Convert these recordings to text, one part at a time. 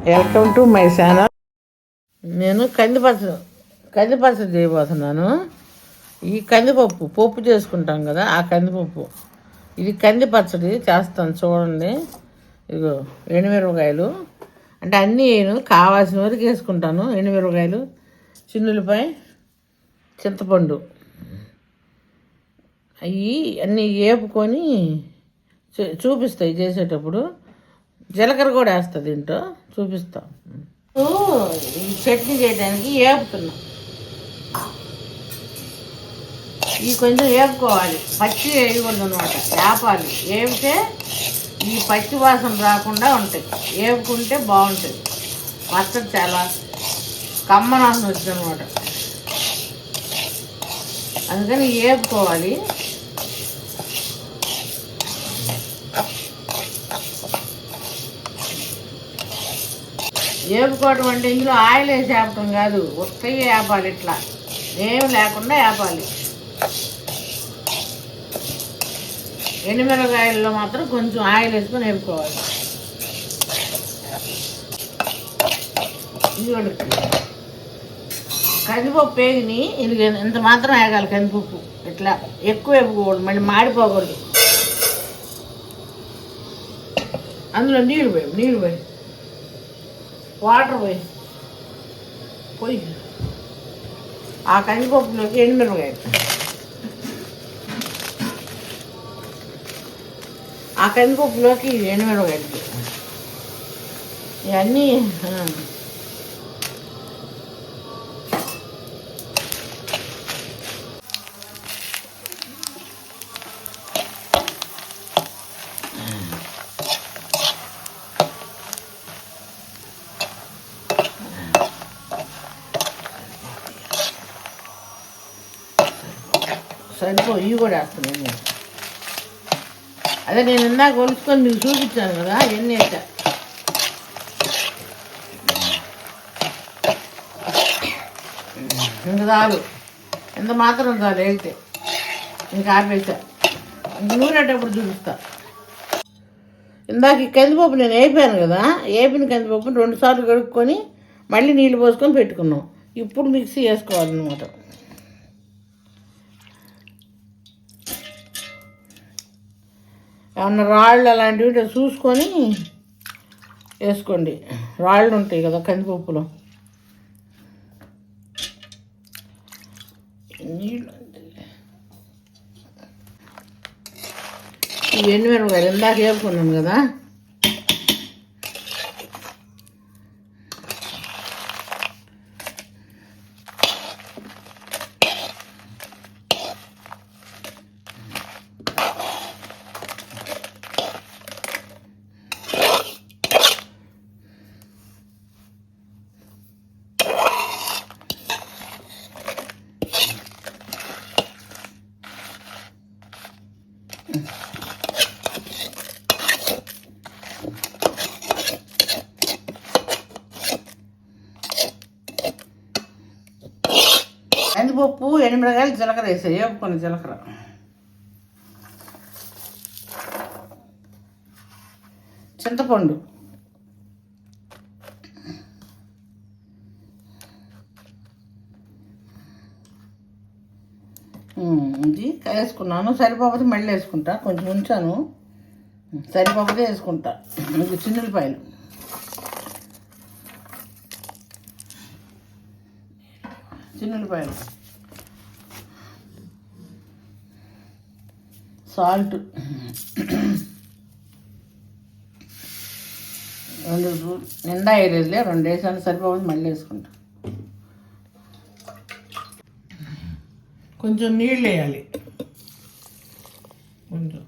Welcome to my channel. నేను కందిపచ్చడి చేయబోతున్నాను. ఈ కందిపప్పు పప్పు చేసుకుంటాం కదా, ఆ కందిపప్పు ఇది కందిపచ్చడి చేస్తాను చూడండి. ఇగో ఎండుమిరపకాయలు అంటే అన్నీ వేయను, కావాల్సిన వరకు వేసుకుంటాను. ఎండుమిరపకాయలు, చిన్నులపై, చింతపండు అవి అన్నీ వేపుకొని చూపిస్తాయి చేసేటప్పుడు. జీలకర్ర కూడా వేస్తా, దీంట్లో చూపిస్తాం. ఈ చట్నీ చేయడానికి వేపుతున్నా. ఇవి కొంచెం వేపుకోవాలి, పచ్చి వేయకూడదు అనమాట, వేపాలి. వేపితే ఈ పచ్చి వాసన రాకుండా ఉంటాయి, వేపుకుంటే బాగుంటుంది. పచ్చడి చాలా కమ్మనాసన వచ్చింది అనమాట, అందుకని వేపుకోవాలి. వేపుకోవటం అంటే ఇందులో ఆయిల్ వేసి వేపటం కాదు, ఉత్తగా వేపాలి, ఇట్లా ఏమి లేకుండా వేపాలి. ఎండుమిరపకాయల్లో మాత్రం కొంచెం ఆయిల్ వేసుకొని వేపుకోవాలి. ఇది కందిపప్పు వేగిని ఇది ఇంత మాత్రం వేగాలి. కందిపప్పు ఇట్లా ఎక్కువ వేపుకోకూడదు, మళ్ళీ మాడిపోకూడదు. అందులో నీళ్ళు పోయి వాటర్ పోయి ఆ కందిపప్పులోకి ఎండుమిరపకాయ, ఆ కందిపప్పులోకి ఎండుమిరపకాయలు ఇవన్నీ ఇవి కూడా వేస్తున్నాను నేను. అదే నేను ఇందాక కొలుచుకొని మీకు చూపించాను కదా, ఎన్ని వేసా. ఇంక చాలు, ఎంత మాత్రం చాలు వేగితే. ఇంకా ఆపేసా, ఇంక నూనెటప్పుడు చూపిస్తా. ఇందాక ఈ కందిపప్పు నేను వేపాను కదా, వేపిన కందిపప్పుని 2 సార్లు కడుక్కొని మళ్ళీ నీళ్ళు పోసుకొని పెట్టుకున్నాం. ఇప్పుడు మిక్సీ వేసుకోవాలన్నమాట. ఏమన్నా రాళ్ళు అలాంటివి చూసుకొని వేసుకోండి, రాళ్ళు ఉంటాయి కదా కందిపప్పులో. నీళ్ళు ఇవి ఎండుమిరపకాయలు ఇందాక వేపుకున్నాను కదా, కందిపప్పు, ఎండుమిరపకాయలు, జీలకర్ర వేసాయి, వేపుకొని జీలకర్ర, చింతపండు, ఇది వేసుకున్నాను. సరిపోతే మళ్ళీ వేసుకుంటా, కొంచెం ఉంచాను, సరిపోతే వేసుకుంటా. ఇది చిన్నులపాయలు, సాల్ట్ 2 నిండా వేయలేదులే, 2 వేసాను, సరిపోతే మళ్ళీ వేసుకుంటా. కొంచెం నీళ్ళు వేయాలి, కొంచెం.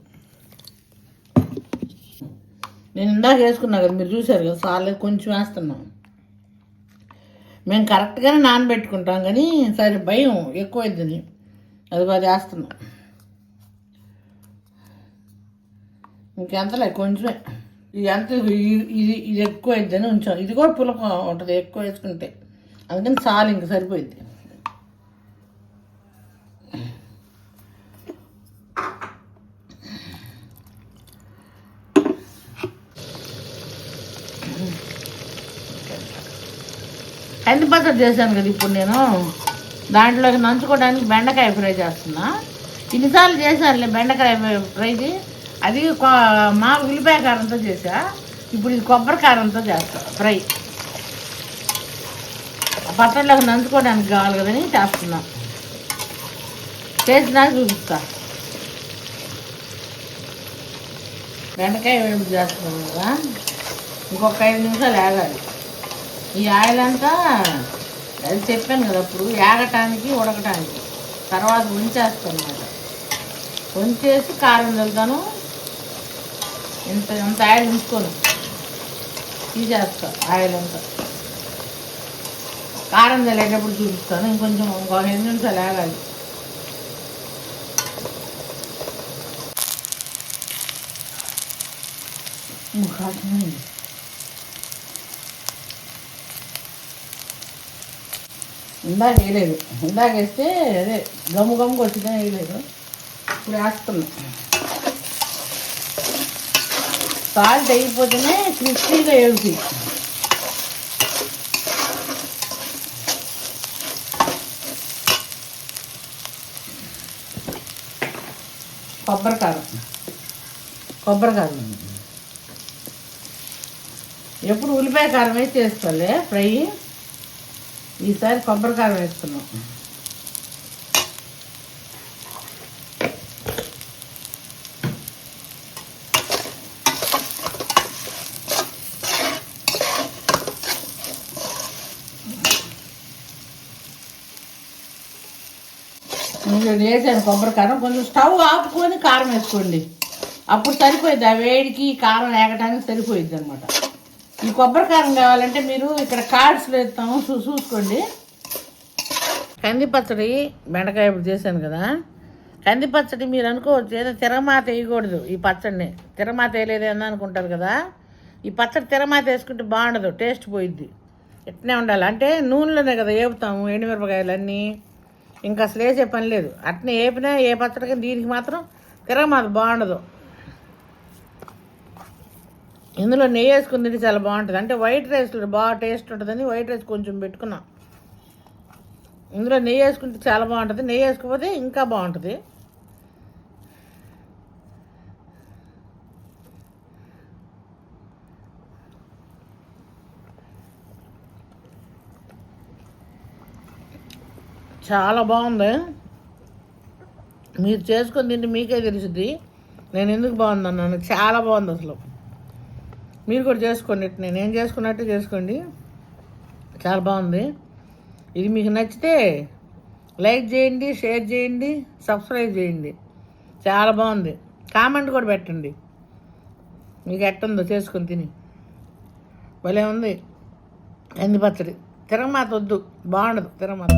నేను ఇందాక వేసుకున్నా కదా, మీరు చూసారు కదా, సార్లు కొంచెం వేస్తున్నాం. మేము కరెక్ట్గానే నానబెట్టుకుంటాం, కానీ సరే భయం ఎక్కువైద్దని అది వేస్తున్నాం. ఇంకెంతలే కొంచెమే, ఇది ఎక్కువ అయిద్దని ఉంచాం. ఇది కూడా పులక ఉంటుంది ఎక్కువ వేసుకుంటే, అందుకని చాలు, ఇంక సరిపోయింది. కంది పచ్చడి చేశాను కదా ఇప్పుడు నేను, దాంట్లోకి నంచుకోవడానికి బెండకాయ ఫ్రై చేస్తున్నా. ఇన్నిసార్లు చేశానులే బెండకాయ ఫ్రైది, అది మా ఉల్లిపాయ కారంతో చేసా. ఇప్పుడు ఇది కొబ్బరి కారంతో చేస్తా ఫ్రై. పచ్చడిలోకి నంచుకోవడానికి కావాలి కదని చేస్తున్నా. చేసినాక చూపిస్తా. బెండకాయ వేపుడు చేస్తున్నాను కదా, ఇంకొక 5 నిమిషాలు ఆగాలి. ఈ ఆయిల్ అంతా అది చెప్పాను కదా అప్పుడు, ఏగటానికి ఉడకటానికి. తర్వాత ఉంచేస్తాను అన్నమాట. ఉంచేసి కారం చల్లుతాను. ఇంత ఆయిల్ ఉంచుకొని తీసేస్తా ఆయిల్ అంతా. కారం చల్లేటప్పుడు చూపిస్తాను. ఇంకొంచెం ఇంకో 5 నిమిషాలు ఆగాలి. ఇందాక వేయలేదు, ఇందాక వేస్తే అదే గమ్ముగా వచ్చినా వేయలేదు. ఇప్పుడు వేస్తున్నాం. సాల్ట్ అయిపోతేనే క్రిస్పీగా వేసి. కొబ్బరికారం ఎప్పుడు ఉల్లిపాయ కారం వేసి చేసుకోవాలి ఫ్రై. ఈసారి కొబ్బరికారం వేసుకున్నాం. నేను వేసాను కొబ్బరికారం. కొంచెం స్టవ్ ఆపుకొని కారం వేసుకోండి, అప్పుడు సరిపోయింది. ఆ వేడికి కారం వేగటానికి సరిపోయిద్ది అనమాట. ఈ కొబ్బరికారం కావాలంటే మీరు ఇక్కడ కార్డ్స్లో ఇస్తాము, చూసుకోండి. కంది పచ్చడి బెండకాయ ఇప్పుడు చేశాను కదా. కంది పచ్చడి మీరు అనుకోవచ్చు ఏదో తిరగమాత వేయకూడదు. ఈ పచ్చడిని తిరగమాత వేయలేదేందా అనుకుంటారు కదా. ఈ పచ్చడి తిరగమాత వేసుకుంటే బాగుండదు, టేస్ట్ పోయిద్ది. ఎట్నే ఉండాలి అంటే నూనెలోనే కదా వేపుతాము ఎండుమిరపకాయలు అన్నీ, ఇంకా అసలు వేసే పని లేదు. అట్నే వేపినా ఏ పచ్చడికి దీనికి మాత్రం తిరగమాత బాగుండదు. ఇందులో నెయ్యి వేసుకుని తింటే చాలా బాగుంటుంది. అంటే వైట్ రైస్లో బాగా టేస్ట్ ఉంటుందని వైట్ రైస్ కొంచెం పెట్టుకున్నాం. ఇందులో నెయ్యి వేసుకుంటే చాలా బాగుంటుంది, నెయ్యి వేసుకోకపోతే ఇంకా బాగుంటుంది. చాలా బాగుంది. మీరు చేసుకొని తింటే మీకే తెలుస్తుంది నేను ఎందుకు బాగుందన్నాను. చాలా బాగుంది అసలు. మీరు కూడా చేసుకోండి, నేను చేసుకున్నట్టు చేసుకోండి. చాలా బాగుంది. ఇది మీకు నచ్చితే లైక్ చేయండి, షేర్ చేయండి, సబ్స్క్రైబ్ చేయండి. చాలా బాగుంది. కామెంట్ కూడా పెట్టండి మీకు ఎట్టుందో చేసుకొని తిని. భలే ఉంది కంది పచ్చడి. తిరగమాత వద్దు, బాగుండదు తిరగమాత.